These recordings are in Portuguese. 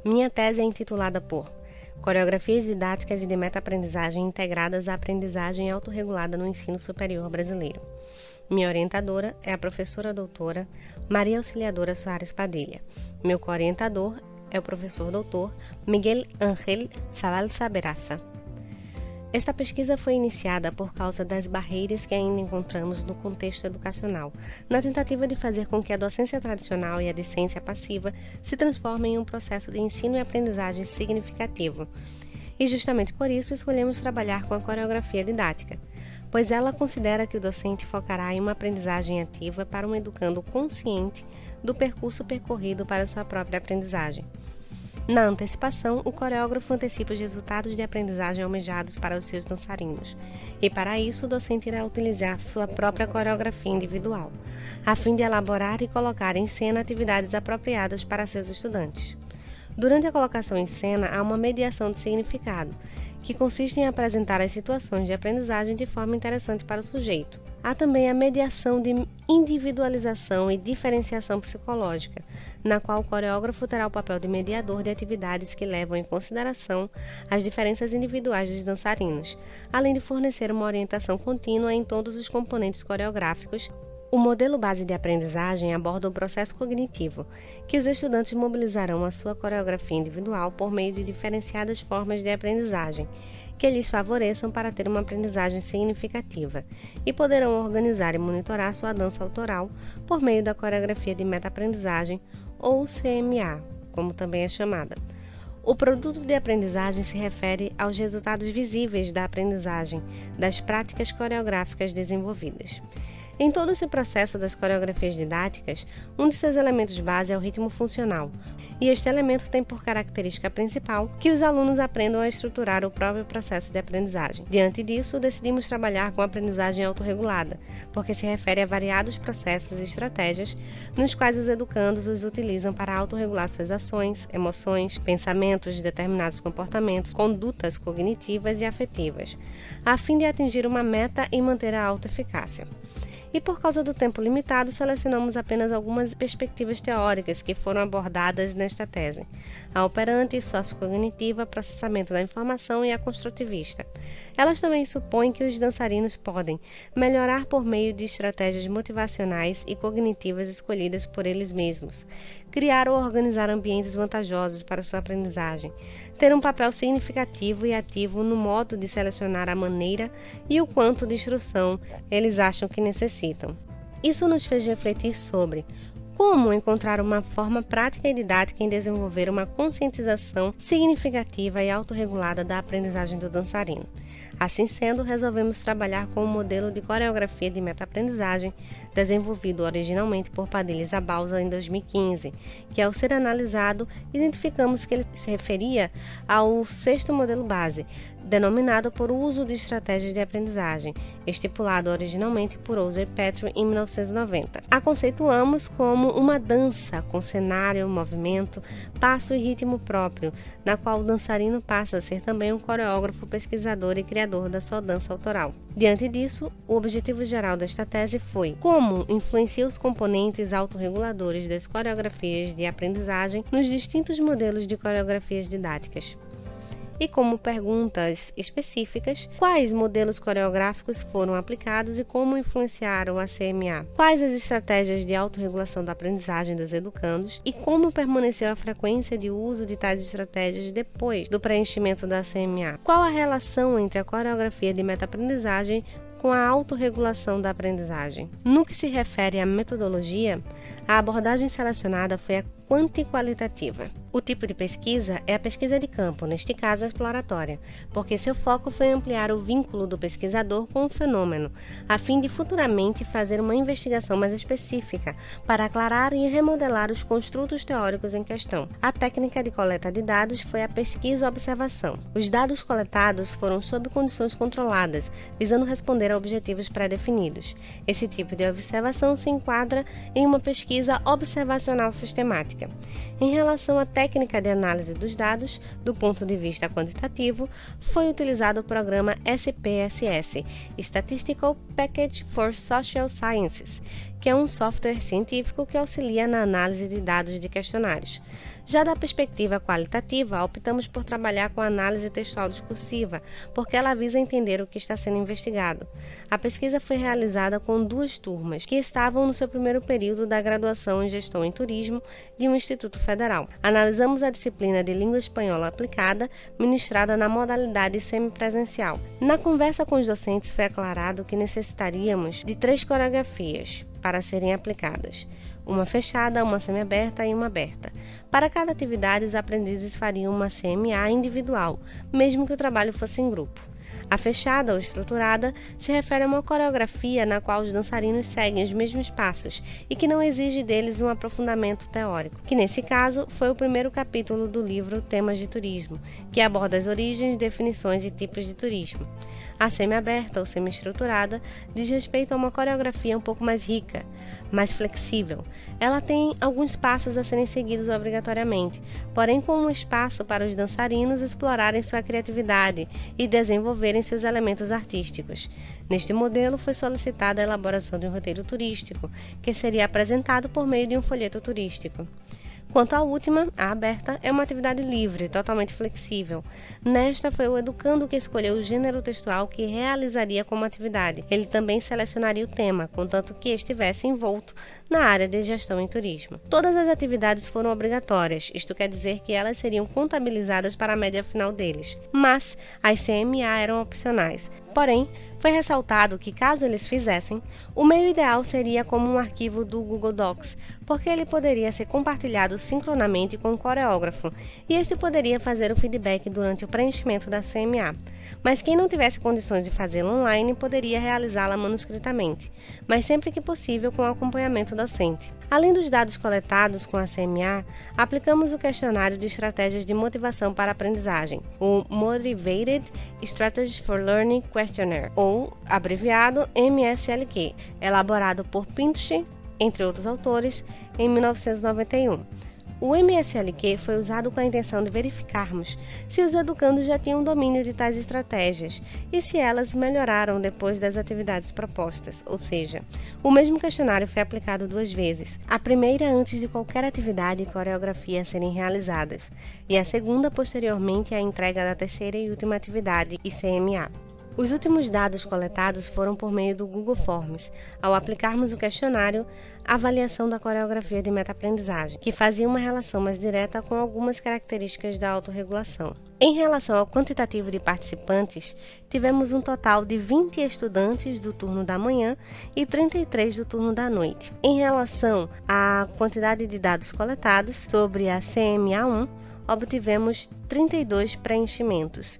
Minha tese é intitulada por Coreografias didáticas e de meta-aprendizagem integradas à aprendizagem autorregulada no ensino superior brasileiro. Minha orientadora é a professora doutora Maria Auxiliadora Soares Padilha. Meu co-orientador é o professor doutor Miguel Ángel Zabalza Beraza. Esta pesquisa foi iniciada por causa das barreiras que ainda encontramos no contexto educacional, na tentativa de fazer com que a docência tradicional e a docência passiva se transformem em um processo de ensino e aprendizagem significativo. E justamente por isso escolhemos trabalhar com a coreografia didática, pois ela considera que o docente focará em uma aprendizagem ativa para um educando consciente do percurso percorrido para sua própria aprendizagem. Na antecipação, o coreógrafo antecipa os resultados de aprendizagem almejados para os seus dançarinos, e para isso o docente irá utilizar sua própria coreografia individual, a fim de elaborar e colocar em cena atividades apropriadas para seus estudantes. Durante a colocação em cena, há uma mediação de significado, que consiste em apresentar as situações de aprendizagem de forma interessante para o sujeito. Há também a mediação de individualização e diferenciação psicológica, na qual o coreógrafo terá o papel de mediador de atividades que levam em consideração as diferenças individuais dos dançarinos, além de fornecer uma orientação contínua em todos os componentes coreográficos. O modelo base de aprendizagem aborda o processo cognitivo, que os estudantes mobilizarão a sua coreografia individual por meio de diferenciadas formas de aprendizagem, que lhes favoreçam para ter uma aprendizagem significativa, e poderão organizar e monitorar sua dança autoral por meio da coreografia de meta-aprendizagem, ou CMA, como também é chamada. O produto de aprendizagem se refere aos resultados visíveis da aprendizagem, das práticas coreográficas desenvolvidas. Em todo esse processo das coreografias didáticas, um de seus elementos base é o ritmo funcional, e este elemento tem por característica principal que os alunos aprendam a estruturar o próprio processo de aprendizagem. Diante disso, decidimos trabalhar com a aprendizagem autorregulada, porque se refere a variados processos e estratégias nos quais os educandos os utilizam para autorregular suas ações, emoções, pensamentos, determinados comportamentos, condutas cognitivas e afetivas, a fim de atingir uma meta e manter a autoeficácia. E por causa do tempo limitado, selecionamos apenas algumas perspectivas teóricas que foram abordadas nesta tese: a operante, sociocognitiva, processamento da informação e a construtivista. Elas também supõem que os dançarinos podem melhorar por meio de estratégias motivacionais e cognitivas escolhidas por eles mesmos, criar ou organizar ambientes vantajosos para sua aprendizagem, ter um papel significativo e ativo no modo de selecionar a maneira e o quanto de instrução eles acham que necessitam. Isso nos fez refletir sobre como encontrar uma forma prática e didática em desenvolver uma conscientização significativa e autorregulada da aprendizagem do dançarino. Assim sendo, resolvemos trabalhar com o modelo de coreografia de meta-aprendizagem desenvolvido originalmente por Padilha e Zabalza em 2015, que ao ser analisado, identificamos que ele se referia ao sexto modelo base, denominado por uso de estratégias de aprendizagem, estipulado originalmente por Ozar Petro em 1990. A conceituamos como uma dança com cenário, movimento, passo e ritmo próprio, na qual o dançarino passa a ser também um coreógrafo, pesquisador e criador da sua dança autoral. Diante disso, o objetivo geral desta tese foi como influencia os componentes autorreguladores das coreografias de aprendizagem nos distintos modelos de coreografias didáticas. E como perguntas específicas, quais modelos coreográficos foram aplicados e como influenciaram a CMA? Quais as estratégias de autorregulação da aprendizagem dos educandos e como permaneceu a frequência de uso de tais estratégias depois do preenchimento da CMA? Qual a relação entre a coreografia de meta-aprendizagem com a autorregulação da aprendizagem? No que se refere à metodologia, a abordagem selecionada foi a quanti-qualitativa. O tipo de pesquisa é a pesquisa de campo, neste caso a exploratória, porque seu foco foi ampliar o vínculo do pesquisador com o fenômeno, a fim de futuramente fazer uma investigação mais específica para aclarar e remodelar os construtos teóricos em questão. A técnica de coleta de dados foi a pesquisa-observação. Os dados coletados foram sob condições controladas, visando responder a objetivos pré-definidos. Esse tipo de observação se enquadra em uma pesquisa observacional sistemática. Em relação à técnica de análise dos dados, do ponto de vista quantitativo, foi utilizado o programa SPSS, Statistical Package for Social Sciences, que é um software científico que auxilia na análise de dados de questionários. Já da perspectiva qualitativa, optamos por trabalhar com a análise textual discursiva, porque ela visa entender o que está sendo investigado. A pesquisa foi realizada com 2 turmas, que estavam no seu primeiro período da graduação em Gestão em Turismo de um Instituto Federal. Analisamos a disciplina de Língua Espanhola Aplicada, ministrada na modalidade semipresencial. Na conversa com os docentes foi aclarado que necessitaríamos de 3 coreografias para serem aplicadas. Uma fechada, uma semiaberta e uma aberta. Para cada atividade, os aprendizes fariam uma CMA individual, mesmo que o trabalho fosse em grupo. A fechada ou estruturada se refere a uma coreografia na qual os dançarinos seguem os mesmos passos e que não exige deles um aprofundamento teórico, que nesse caso foi o primeiro capítulo do livro Temas de Turismo, que aborda as origens, definições e tipos de turismo. A semi-aberta ou semi-estruturada diz respeito a uma coreografia um pouco mais rica, mais flexível. Ela tem alguns passos a serem seguidos obrigatoriamente, porém com um espaço para os dançarinos explorarem sua criatividade e desenvolverem seus elementos artísticos. Neste modelo foi solicitada a elaboração de um roteiro turístico, que seria apresentado por meio de um folheto turístico. Quanto à última, a aberta, é uma atividade livre, totalmente flexível. Nesta, foi o educando que escolheu o gênero textual que realizaria como atividade. Ele também selecionaria o tema, contanto que estivesse envolto na área de gestão em turismo. Todas as atividades foram obrigatórias, isto quer dizer que elas seriam contabilizadas para a média final deles, mas as CMA eram opcionais. Porém, foi ressaltado que, caso eles fizessem, o meio ideal seria como um arquivo do Google Docs, porque ele poderia ser compartilhado sincronamente com o coreógrafo, e este poderia fazer o feedback durante o preenchimento da CMA. Mas quem não tivesse condições de fazê-lo online poderia realizá-la manuscritamente, mas sempre que possível com acompanhamento docente. Além dos dados coletados com a CMA, aplicamos o questionário de estratégias de motivação para a aprendizagem, o Motivated Strategies for Learning Questionnaire, ou abreviado MSLQ, elaborado por Pinch, entre outros autores, em 1991. O MSLQ foi usado com a intenção de verificarmos se os educandos já tinham domínio de tais estratégias e se elas melhoraram depois das atividades propostas, ou seja, o mesmo questionário foi aplicado 2 vezes, a primeira antes de qualquer atividade e coreografia serem realizadas, e a segunda posteriormente à entrega da terceira e última atividade e CMA. Os últimos dados coletados foram por meio do Google Forms, ao aplicarmos o questionário, a avaliação da coreografia de meta-aprendizagem, que fazia uma relação mais direta com algumas características da autorregulação. Em relação ao quantitativo de participantes, tivemos um total de 20 estudantes do turno da manhã e 33 do turno da noite. Em relação à quantidade de dados coletados sobre a CMA1, obtivemos 32 preenchimentos,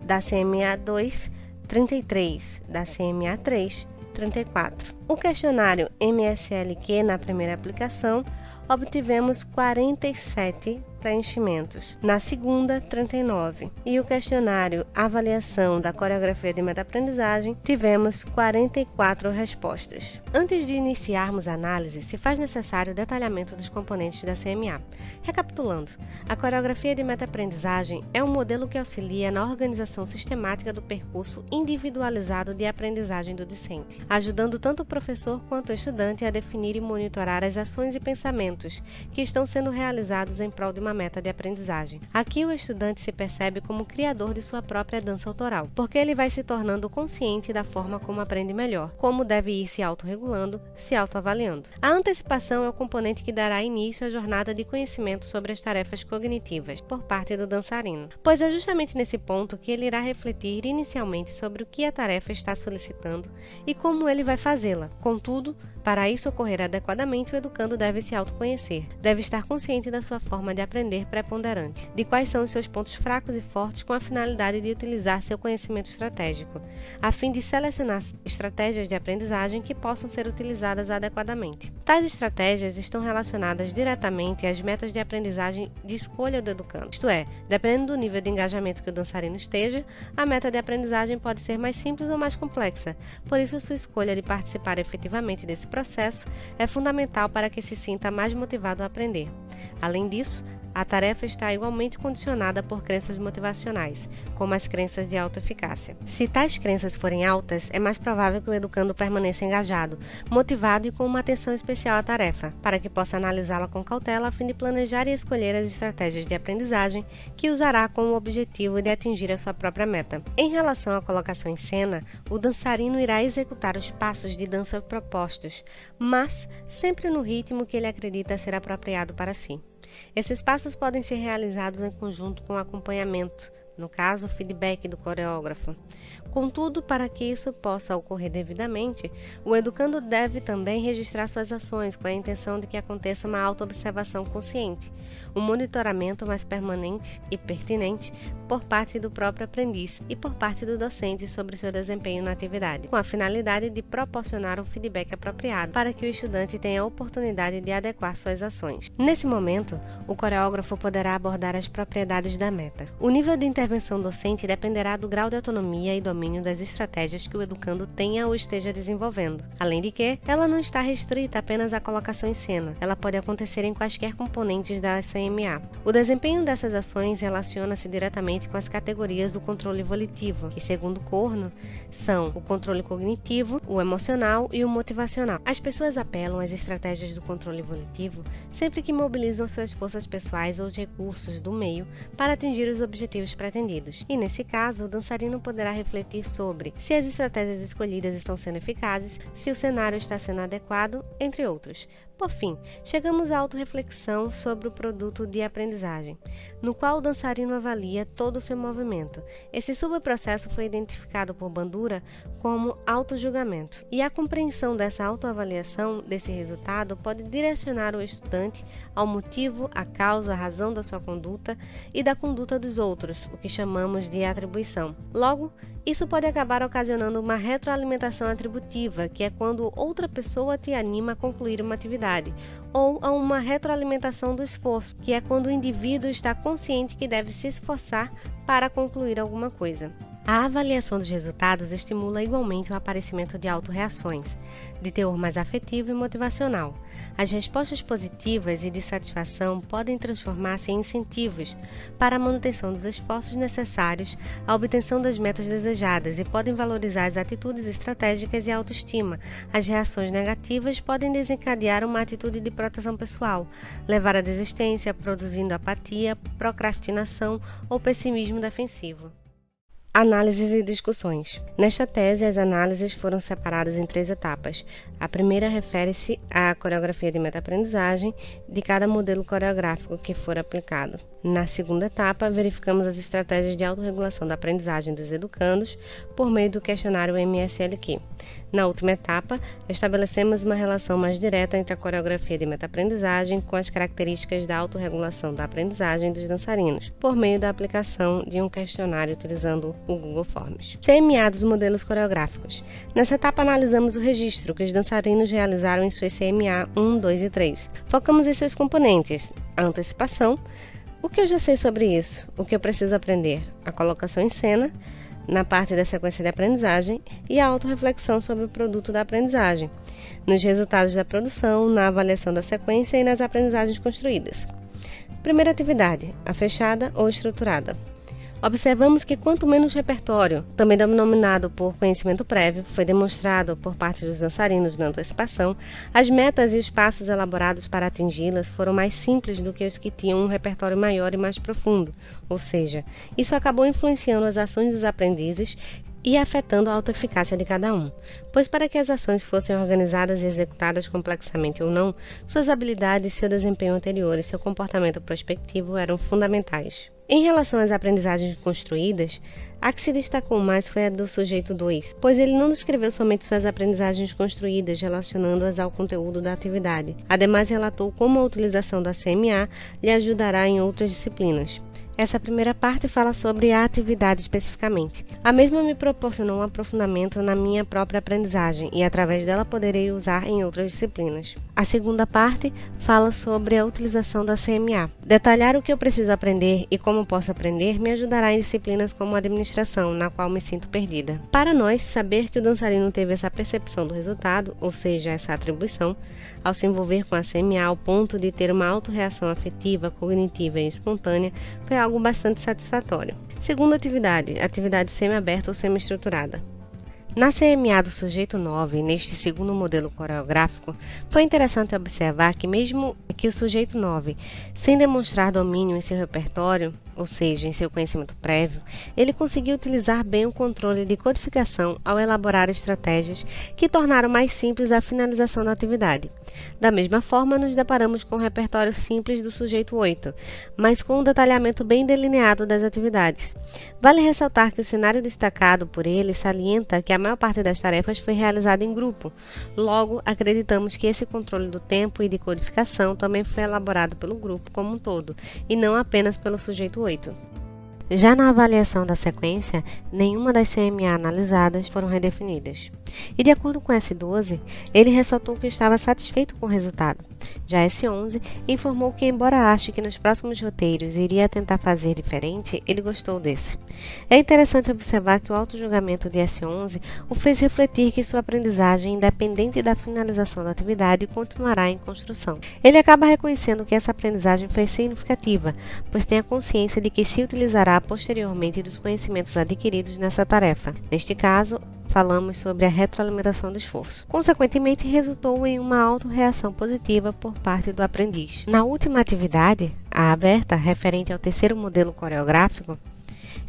da CMA2, 33, da CMA3, 34. O questionário MSLQ na primeira aplicação, obtivemos 47 preenchimentos, na segunda, 39. E o questionário Avaliação da Coreografia de Meta-aprendizagem, tivemos 44 respostas. Antes de iniciarmos a análise, se faz necessário o detalhamento dos componentes da CMA. Recapitulando, a Coreografia de Meta-aprendizagem é um modelo que auxilia na organização sistemática do percurso individualizado de aprendizagem do discente, ajudando tanto o professor quanto o estudante a definir e monitorar as ações e pensamentos que estão sendo realizados em prol de uma meta de aprendizagem. Aqui o estudante se percebe como criador de sua própria dança autoral, porque ele vai se tornando consciente da forma como aprende melhor, como deve ir se autorregulando, se autoavaliando. A antecipação é o componente que dará início à jornada de conhecimento sobre as tarefas cognitivas por parte do dançarino, pois é justamente nesse ponto que ele irá refletir inicialmente sobre o que a tarefa está solicitando e como ele vai fazê-la. Contudo, para isso ocorrer adequadamente, o educando deve se autoconhecer, deve estar consciente da sua forma de aprender preponderante, de quais são os seus pontos fracos e fortes com a finalidade de utilizar seu conhecimento estratégico, a fim de selecionar estratégias de aprendizagem que possam ser utilizadas adequadamente. Tais estratégias estão relacionadas diretamente às metas de aprendizagem de escolha do educando. Isto é, dependendo do nível de engajamento que o dançarino esteja, a meta de aprendizagem pode ser mais simples ou mais complexa. Por isso, sua escolha de participar efetivamente desse processo é fundamental para que se sinta mais motivado a aprender. Além disso, a tarefa está igualmente condicionada por crenças motivacionais, como as crenças de autoeficácia. Se tais crenças forem altas, é mais provável que o educando permaneça engajado, motivado e com uma atenção especial à tarefa, para que possa analisá-la com cautela a fim de planejar e escolher as estratégias de aprendizagem que usará com o objetivo de atingir a sua própria meta. Em relação à colocação em cena, o dançarino irá executar os passos de dança propostos, mas sempre no ritmo que ele acredita ser apropriado para si. Esses passos podem ser realizados em conjunto com acompanhamento, no caso, o feedback do coreógrafo. Contudo, para que isso possa ocorrer devidamente, o educando deve também registrar suas ações com a intenção de que aconteça uma autoobservação consciente, um monitoramento mais permanente e pertinente por parte do próprio aprendiz e por parte do docente sobre seu desempenho na atividade, com a finalidade de proporcionar um feedback apropriado para que o estudante tenha a oportunidade de adequar suas ações. Nesse momento, o coreógrafo poderá abordar as propriedades da meta. O nível de intervenção docente dependerá do grau de autonomia e domínio das estratégias que o educando tenha ou esteja desenvolvendo. Além de que, ela não está restrita apenas à colocação em cena, ela pode acontecer em quaisquer componentes da CMA. O desempenho dessas ações relaciona-se diretamente com as categorias do controle volitivo, que, segundo Corno, são o controle cognitivo, o emocional e o motivacional. As pessoas apelam às estratégias do controle volitivo sempre que mobilizam suas forças pessoais ou os recursos do meio para atingir os objetivos pretendidos. E nesse caso, o dançarino poderá refletir sobre se as estratégias escolhidas estão sendo eficazes, se o cenário está sendo adequado, entre outros. Por fim, chegamos à autorreflexão sobre o produto de aprendizagem, no qual o dançarino avalia todo o seu movimento. Esse subprocesso foi identificado por Bandura como autojulgamento, e a compreensão dessa autoavaliação desse resultado pode direcionar o estudante ao motivo, à causa, à razão da sua conduta e da conduta dos outros, o que chamamos de atribuição. Logo, isso pode acabar ocasionando uma retroalimentação atributiva, que é quando outra pessoa te anima a concluir uma atividade, ou a uma retroalimentação do esforço, que é quando o indivíduo está consciente que deve se esforçar para concluir alguma coisa. A avaliação dos resultados estimula igualmente o aparecimento de autorreações, de teor mais afetivo e motivacional. As respostas positivas e de satisfação podem transformar-se em incentivos para a manutenção dos esforços necessários à obtenção das metas desejadas e podem valorizar as atitudes estratégicas e a autoestima. As reações negativas podem desencadear uma atitude de proteção pessoal, levar à desistência, produzindo apatia, procrastinação ou pessimismo defensivo. Análises e discussões. Nesta tese, as análises foram separadas em 3 etapas. A primeira refere-se à coreografia de meta-aprendizagem de cada modelo coreográfico que for aplicado. Na segunda etapa, verificamos as estratégias de autorregulação da aprendizagem dos educandos por meio do questionário MSLQ. Na última etapa, estabelecemos uma relação mais direta entre a coreografia de meta-aprendizagem com as características da autorregulação da aprendizagem dos dançarinos, por meio da aplicação de um questionário utilizando o Google Forms. CMA dos modelos coreográficos. Nessa etapa, analisamos o registro que os dançarinos realizaram em suas CMA 1, 2 e 3. Focamos em seus componentes: a antecipação, o que eu já sei sobre isso, o que eu preciso aprender, a colocação em cena, na parte da sequência de aprendizagem, e a autorreflexão sobre o produto da aprendizagem, nos resultados da produção, na avaliação da sequência e nas aprendizagens construídas. Primeira atividade, a fechada ou estruturada. Observamos que quanto menos repertório, também denominado por conhecimento prévio, foi demonstrado por parte dos dançarinos na antecipação, as metas e os passos elaborados para atingi-las foram mais simples do que os que tinham um repertório maior e mais profundo, ou seja, isso acabou influenciando as ações dos aprendizes e afetando a autoeficácia de cada um, pois para que as ações fossem organizadas e executadas complexamente ou não, suas habilidades, seu desempenho anterior e seu comportamento prospectivo eram fundamentais. Em relação às aprendizagens construídas, a que se destacou mais foi a do sujeito 2, pois ele não descreveu somente suas aprendizagens construídas relacionando-as ao conteúdo da atividade. Ademais, relatou como a utilização da CMA lhe ajudará em outras disciplinas. Essa primeira parte fala sobre a atividade especificamente. A mesma me proporcionou um aprofundamento na minha própria aprendizagem e através dela poderei usar em outras disciplinas. A segunda parte fala sobre a utilização da CMA. Detalhar o que eu preciso aprender e como posso aprender me ajudará em disciplinas como administração, na qual me sinto perdida. Para nós, saber que o dançarino teve essa percepção do resultado, ou seja, essa atribuição, ao se envolver com a CMA ao ponto de ter uma autorreação afetiva, cognitiva e espontânea, foi algo bastante satisfatório. Segunda atividade, atividade semi-aberta ou semi-estruturada. Na CMA do sujeito 9, neste segundo modelo coreográfico, foi interessante observar que mesmo que o sujeito 9, sem demonstrar domínio em seu repertório, ou seja, em seu conhecimento prévio, ele conseguiu utilizar bem o controle de codificação ao elaborar estratégias que tornaram mais simples a finalização da atividade. Da mesma forma, nos deparamos com o repertório simples do sujeito 8, mas com um detalhamento bem delineado das atividades. Vale ressaltar que o cenário destacado por ele salienta que a maior parte das tarefas foi realizada em grupo. Logo, acreditamos que esse controle do tempo e de codificação também foi elaborado pelo grupo como um todo, e não apenas pelo sujeito 8. Já na avaliação da sequência, nenhuma das CMA analisadas foram redefinidas. E de acordo com S12, ele ressaltou que estava satisfeito com o resultado. Já S11 informou que, embora ache que nos próximos roteiros iria tentar fazer diferente, ele gostou desse. É interessante observar que o autojulgamento de S11 o fez refletir que sua aprendizagem, independente da finalização da atividade, continuará em construção. Ele acaba reconhecendo que essa aprendizagem foi significativa, pois tem a consciência de que se utilizará posteriormente dos conhecimentos adquiridos nessa tarefa. Neste caso, falamos sobre a retroalimentação do esforço. Consequentemente, resultou em uma autorreação positiva por parte do aprendiz. Na última atividade, a aberta, referente ao terceiro modelo coreográfico,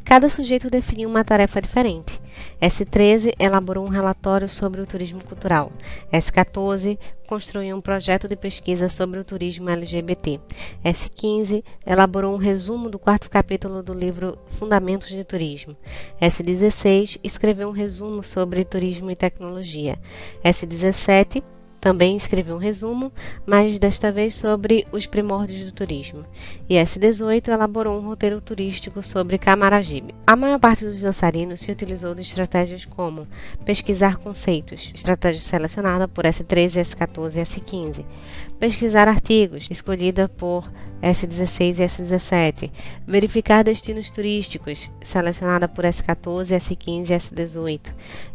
cada sujeito definiu uma tarefa diferente. S13 elaborou um relatório sobre o turismo cultural. S14 construiu um projeto de pesquisa sobre o turismo LGBT. S15 elaborou um resumo do quarto capítulo do livro Fundamentos de Turismo. S16 escreveu um resumo sobre turismo e tecnologia. S17 também escreveu um resumo, mas desta vez sobre os primórdios do turismo. E S18 elaborou um roteiro turístico sobre Camaragibe. A maior parte dos dançarinos se utilizou de estratégias como pesquisar conceitos, estratégia selecionada por S13, S14 e S15. Pesquisar artigos, escolhida por S16 e S17. Verificar destinos turísticos, selecionada por S14, S15 e S18.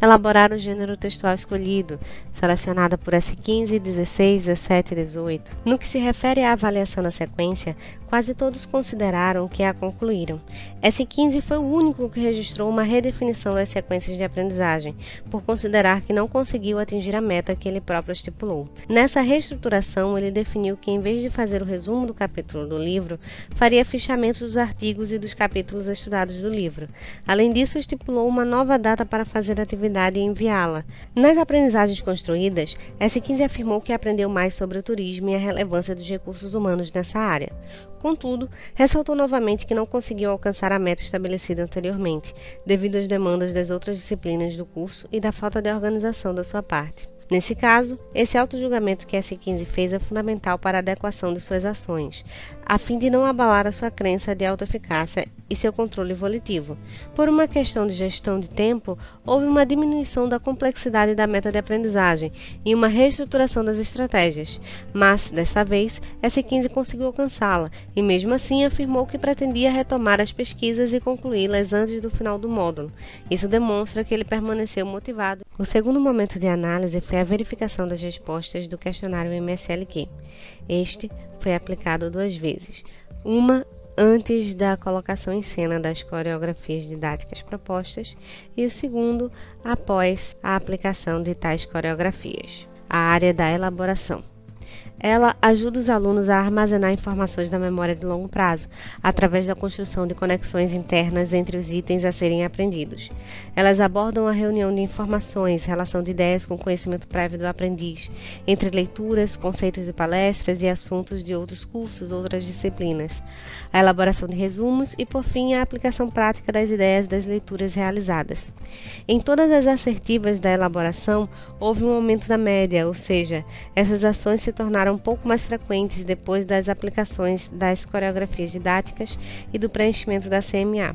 Elaborar o gênero textual escolhido, selecionada por S15, 16, 17 e 18. No que se refere à avaliação da sequência, quase todos consideraram que a concluíram. S15 foi o único que registrou uma redefinição das sequências de aprendizagem, por considerar que não conseguiu atingir a meta que ele próprio estipulou. Nessa reestruturação, ele definiu que, em vez de fazer o resumo do capítulo do livro, faria fichamentos dos artigos e dos capítulos estudados do livro. Além disso, estipulou uma nova data para fazer a atividade e enviá-la. Nas aprendizagens construídas, S15 afirmou que aprendeu mais sobre o turismo e a relevância dos recursos humanos nessa área. Contudo, ressaltou novamente que não conseguiu alcançar a meta estabelecida anteriormente, devido às demandas das outras disciplinas do curso e da falta de organização da sua parte. Nesse caso, esse autojulgamento que S15 fez é fundamental para a adequação de suas ações, a fim de não abalar a sua crença de autoeficácia e seu controle volitivo. Por uma questão de gestão de tempo, houve uma diminuição da complexidade da meta de aprendizagem e uma reestruturação das estratégias, mas, dessa vez, S15 conseguiu alcançá-la e, mesmo assim, afirmou que pretendia retomar as pesquisas e concluí-las antes do final do módulo. Isso demonstra que ele permaneceu motivado. O segundo momento de análise foi a verificação das respostas do questionário MSLQ. Este foi aplicado 2 vezes, uma antes da colocação em cena das coreografias didáticas propostas e o segundo após a aplicação de tais coreografias. A área da elaboração. Ela ajuda os alunos a armazenar informações na memória de longo prazo, através da construção de conexões internas entre os itens a serem aprendidos. Elas abordam a reunião de informações, relação de ideias com o conhecimento prévio do aprendiz, entre leituras, conceitos de palestras e assuntos de outros cursos, outras disciplinas, a elaboração de resumos e, por fim, a aplicação prática das ideias das leituras realizadas. Em todas as assertivas da elaboração, houve um aumento da média, ou seja, essas ações se tornaram tornaram um pouco mais frequentes depois das aplicações das coreografias didáticas e do preenchimento da CMA.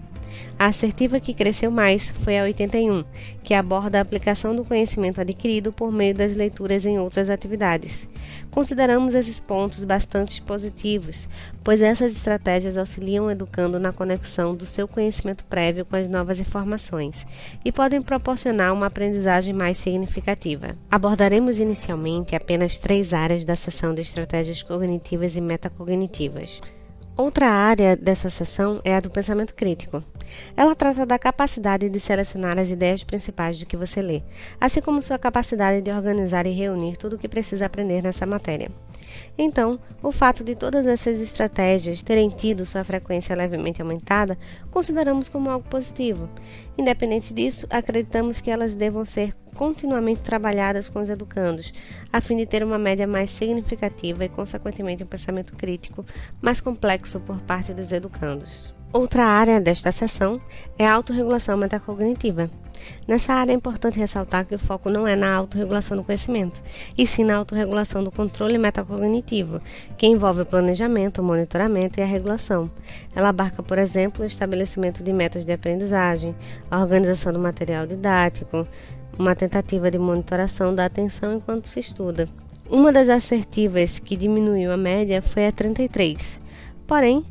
A assertiva que cresceu mais foi a 81, que aborda a aplicação do conhecimento adquirido por meio das leituras em outras atividades. Consideramos esses pontos bastante positivos, pois essas estratégias auxiliam o educando na conexão do seu conhecimento prévio com as novas informações e podem proporcionar uma aprendizagem mais significativa. Abordaremos inicialmente apenas 3 áreas da seção de estratégias cognitivas e metacognitivas. Outra área dessa seção é a do pensamento crítico. Ela trata da capacidade de selecionar as ideias principais do que você lê, assim como sua capacidade de organizar e reunir tudo o que precisa aprender nessa matéria. Então, o fato de todas essas estratégias terem tido sua frequência levemente aumentada, consideramos como algo positivo. Independente disso, acreditamos que elas devam ser continuamente trabalhadas com os educandos, a fim de ter uma média mais significativa e, consequentemente, um pensamento crítico mais complexo por parte dos educandos. Outra área desta seção é a autorregulação metacognitiva. Nessa área é importante ressaltar que o foco não é na autorregulação do conhecimento, e sim na autorregulação do controle metacognitivo, que envolve o planejamento, o monitoramento e a regulação. Ela abarca, por exemplo, o estabelecimento de metas de aprendizagem, a organização do material didático, uma tentativa de monitoração da atenção enquanto se estuda. Uma das assertivas que diminuiu a média foi a 33, porém,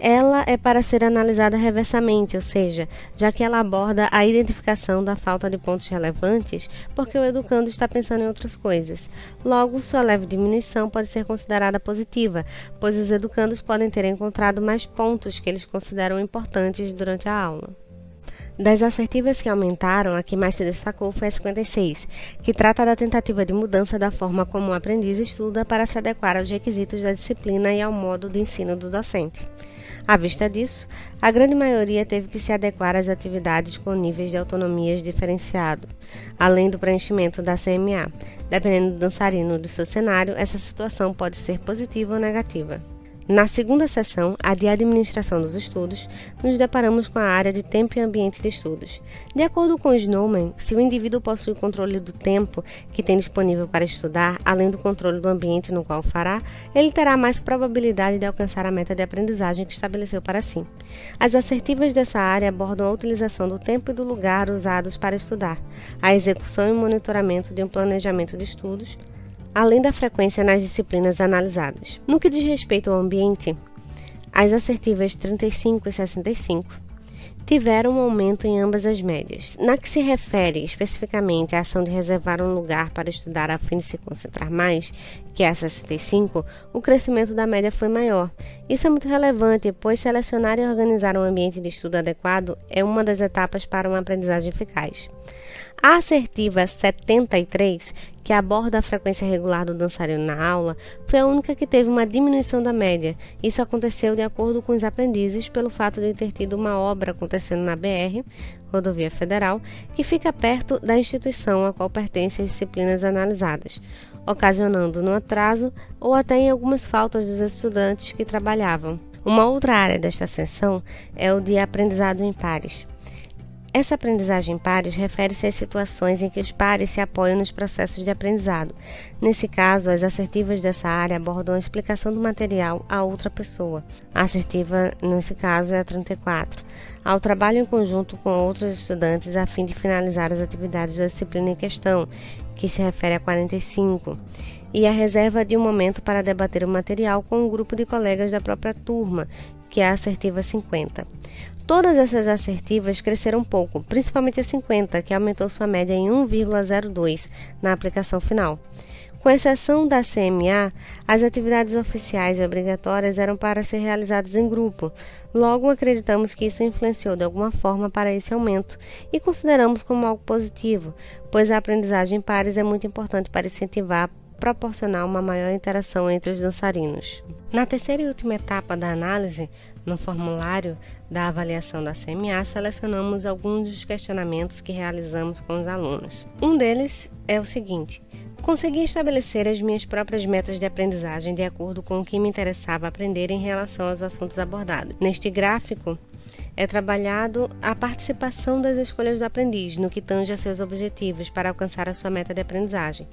ela é para ser analisada reversamente, ou seja, já que ela aborda a identificação da falta de pontos relevantes, porque o educando está pensando em outras coisas. Logo, sua leve diminuição pode ser considerada positiva, pois os educandos podem ter encontrado mais pontos que eles consideram importantes durante a aula. Das assertivas que aumentaram, a que mais se destacou foi a 56, que trata da tentativa de mudança da forma como o aprendiz estuda para se adequar aos requisitos da disciplina e ao modo de ensino do docente. À vista disso, a grande maioria teve que se adequar às atividades com níveis de autonomias diferenciado, além do preenchimento da CMA. Dependendo do dançarino e do seu cenário, essa situação pode ser positiva ou negativa. Na segunda seção, a de administração dos estudos, nos deparamos com a área de tempo e ambiente de estudos. De acordo com Snowman, se o indivíduo possui controle do tempo que tem disponível para estudar, além do controle do ambiente no qual o fará, ele terá mais probabilidade de alcançar a meta de aprendizagem que estabeleceu para si. As assertivas dessa área abordam a utilização do tempo e do lugar usados para estudar, a execução e monitoramento de um planejamento de estudos, além da frequência nas disciplinas analisadas. No que diz respeito ao ambiente, as assertivas 35 e 65 tiveram um aumento em ambas as médias. Na que se refere especificamente à ação de reservar um lugar para estudar a fim de se concentrar mais, que é a 65, o crescimento da média foi maior. Isso é muito relevante, pois selecionar e organizar um ambiente de estudo adequado é uma das etapas para uma aprendizagem eficaz. A assertiva 73, que aborda a frequência regular do dançarino na aula, foi a única que teve uma diminuição da média. Isso aconteceu de acordo com os aprendizes pelo fato de ter tido uma obra acontecendo na BR, Rodovia Federal, que fica perto da instituição a qual pertencem as disciplinas analisadas, ocasionando no atraso ou até em algumas faltas dos estudantes que trabalhavam. Uma outra área desta seção é o de aprendizado em pares. Essa aprendizagem em pares refere-se às situações em que os pares se apoiam nos processos de aprendizado. Nesse caso, as assertivas dessa área abordam a explicação do material a outra pessoa. A assertiva, nesse caso, é a 34. Ao trabalho em conjunto com outros estudantes a fim de finalizar as atividades da disciplina em questão, que se refere a 45. E a reserva de um momento para debater o material com um grupo de colegas da própria turma, que é a assertiva 50. Todas essas assertivas cresceram pouco, principalmente a 50, que aumentou sua média em 1,02 na aplicação final. Com exceção da CMA, as atividades oficiais e obrigatórias eram para ser realizadas em grupo. Logo, acreditamos que isso influenciou de alguma forma para esse aumento e consideramos como algo positivo, pois a aprendizagem em pares é muito importante para incentivar proporcionar uma maior interação entre os dançarinos. Na terceira e última etapa da análise, no formulário da avaliação da CMA, selecionamos alguns dos questionamentos que realizamos com os alunos. Um deles é o seguinte: consegui estabelecer as minhas próprias metas de aprendizagem de acordo com o que me interessava aprender em relação aos assuntos abordados. Neste gráfico, é trabalhado a participação das escolhas do aprendiz no que tange a seus objetivos para alcançar a sua meta de aprendizagem.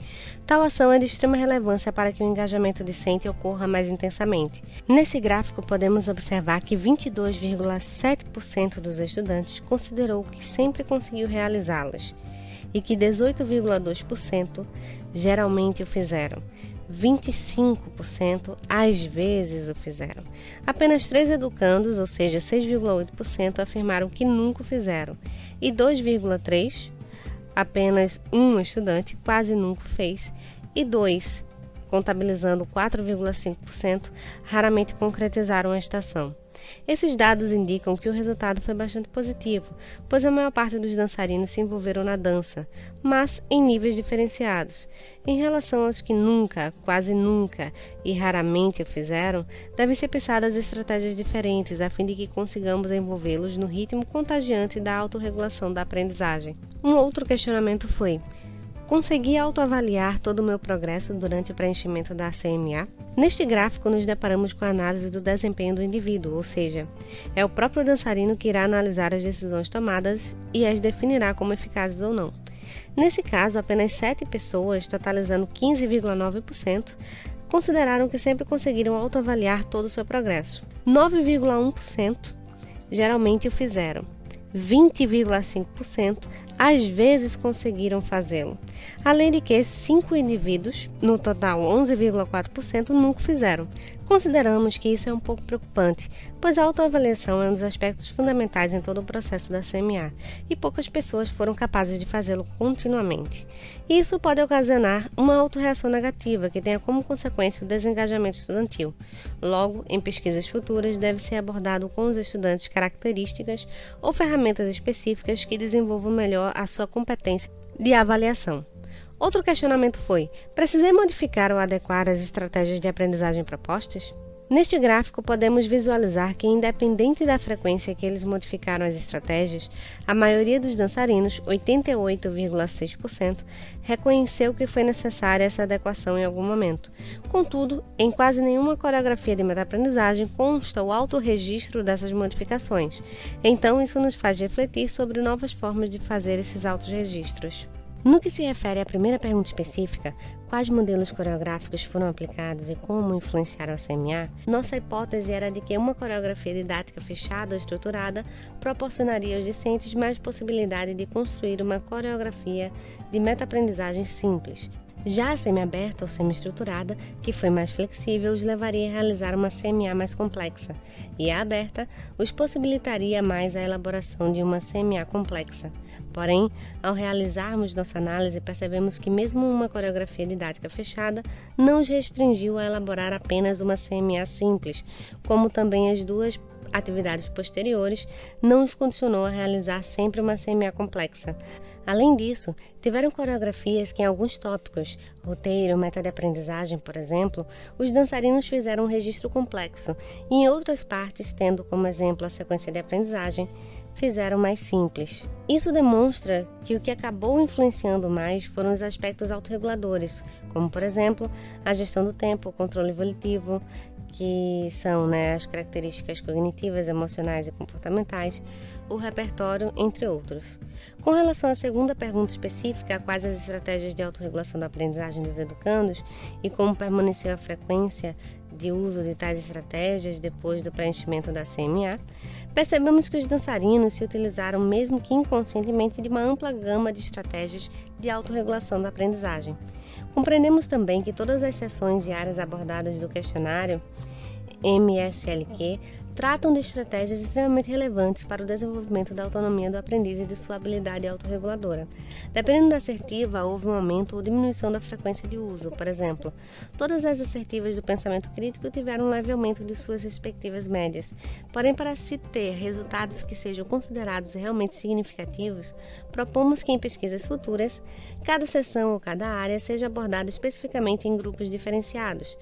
Tal ação é de extrema relevância para que o engajamento discente ocorra mais intensamente. Nesse gráfico, podemos observar que 22,7% dos estudantes considerou que sempre conseguiu realizá-las e que 18,2% geralmente o fizeram. 25% às vezes o fizeram. Apenas 3 educandos, ou seja, 6,8%, afirmaram que nunca o fizeram. E 2,3%, apenas um estudante, quase nunca o fez. E 2%, contabilizando 4,5%, raramente concretizaram esta ação. Esses dados indicam que o resultado foi bastante positivo, pois a maior parte dos dançarinos se envolveram na dança, mas em níveis diferenciados. Em relação aos que nunca, quase nunca e raramente o fizeram, devem ser pensadas estratégias diferentes a fim de que consigamos envolvê-los no ritmo contagiante da autorregulação da aprendizagem. Um outro questionamento foi: consegui autoavaliar todo o meu progresso durante o preenchimento da CMA? Neste gráfico, nos deparamos com a análise do desempenho do indivíduo, ou seja, é o próprio dançarino que irá analisar as decisões tomadas e as definirá como eficazes ou não. Nesse caso, apenas 7 pessoas, totalizando 15,9%, consideraram que sempre conseguiram autoavaliar todo o seu progresso. 9,1% geralmente o fizeram. 20,5% às vezes conseguiram fazê-lo, além de que 5 indivíduos, no total 11,4%, nunca fizeram. Consideramos que isso é um pouco preocupante, pois a autoavaliação é um dos aspectos fundamentais em todo o processo da CMA, e poucas pessoas foram capazes de fazê-lo continuamente. Isso pode ocasionar uma autorreação negativa, que tenha como consequência o desengajamento estudantil. Logo, em pesquisas futuras, deve ser abordado com os estudantes características ou ferramentas específicas que desenvolvam melhor a sua competência de avaliação. Outro questionamento foi: precisei modificar ou adequar as estratégias de aprendizagem propostas? Neste gráfico, podemos visualizar que, independente da frequência que eles modificaram as estratégias, a maioria dos dançarinos, 88,6%, reconheceu que foi necessária essa adequação em algum momento. Contudo, em quase nenhuma coreografia de meta-aprendizagem consta o autorregistro dessas modificações. Então, isso nos faz refletir sobre novas formas de fazer esses autorregistros. No que se refere à primeira pergunta específica, quais modelos coreográficos foram aplicados e como influenciaram a CMA, nossa hipótese era de que uma coreografia didática fechada ou estruturada proporcionaria aos discentes mais possibilidade de construir uma coreografia de meta-aprendizagem simples. Já a semi-aberta ou semi-estruturada, que foi mais flexível, os levaria a realizar uma CMA mais complexa, e a aberta os possibilitaria mais a elaboração de uma CMA complexa. Porém, ao realizarmos nossa análise, percebemos que mesmo uma coreografia didática fechada não os restringiu a elaborar apenas uma CMA simples, como também as duas atividades posteriores não os condicionou a realizar sempre uma CMA complexa. Além disso, tiveram coreografias que em alguns tópicos, roteiro, meta de aprendizagem, por exemplo, os dançarinos fizeram um registro complexo e em outras partes, tendo como exemplo a sequência de aprendizagem, fizeram mais simples. Isso demonstra que o que acabou influenciando mais foram os aspectos autorreguladores, como, por exemplo, a gestão do tempo, o controle volitivo, que são as características cognitivas, emocionais e comportamentais, o repertório, entre outros. Com relação à segunda pergunta específica, quais as estratégias de autorregulação da aprendizagem dos educandos e como permaneceu a frequência de uso de tais estratégias depois do preenchimento da CMA, percebemos que os dançarinos se utilizaram, mesmo que inconscientemente, de uma ampla gama de estratégias de autorregulação da aprendizagem. Compreendemos também que todas as seções e áreas abordadas do questionário MSLQ tratam de estratégias extremamente relevantes para o desenvolvimento da autonomia do aprendiz e de sua habilidade autorreguladora. Dependendo da assertiva, houve um aumento ou diminuição da frequência de uso. Por exemplo, todas as assertivas do pensamento crítico tiveram um leve aumento de suas respectivas médias. Porém, para se ter resultados que sejam considerados realmente significativos, propomos que em pesquisas futuras, cada seção ou cada área seja abordada especificamente em grupos diferenciados.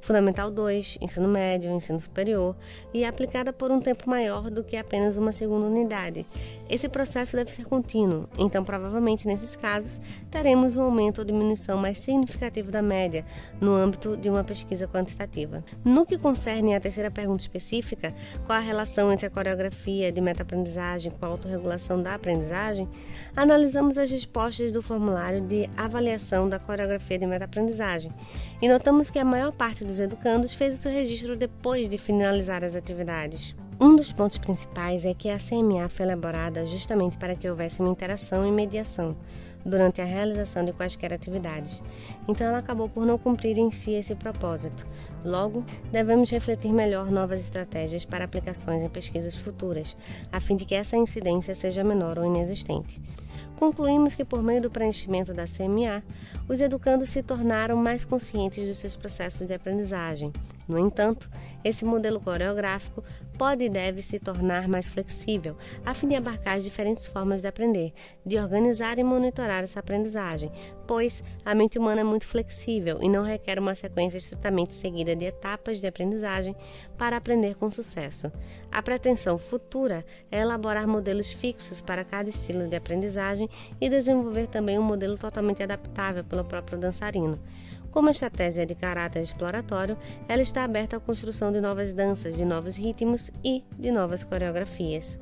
Fundamental 2, ensino médio, ensino superior, e é aplicada por um tempo maior do que apenas uma segunda unidade. Esse processo deve ser contínuo, então provavelmente nesses casos teremos um aumento ou diminuição mais significativo da média no âmbito de uma pesquisa quantitativa. No que concerne à terceira pergunta específica, qual a relação entre a coreografia de meta-aprendizagem com a autorregulação da aprendizagem, analisamos as respostas do formulário de avaliação da coreografia de meta-aprendizagem e notamos que a maior parte dos educandos fez o seu registro depois de finalizar as atividades. Um dos pontos principais é que a CMA foi elaborada justamente para que houvesse uma interação e mediação durante a realização de quaisquer atividades. Então ela acabou por não cumprir em si esse propósito. Logo, devemos refletir melhor novas estratégias para aplicações em pesquisas futuras, a fim de que essa incidência seja menor ou inexistente. Concluímos que, por meio do preenchimento da CMA, os educandos se tornaram mais conscientes dos seus processos de aprendizagem. No entanto, esse modelo coreográfico pode e deve se tornar mais flexível, a fim de abarcar as diferentes formas de aprender, de organizar e monitorar essa aprendizagem, pois a mente humana é muito flexível e não requer uma sequência estritamente seguida de etapas de aprendizagem para aprender com sucesso. A pretensão futura é elaborar modelos fixos para cada estilo de aprendizagem e desenvolver também um modelo totalmente adaptável pelo próprio dançarino. Como a estratégia é de caráter exploratório, ela está aberta à construção de novas danças, de novos ritmos e de novas coreografias.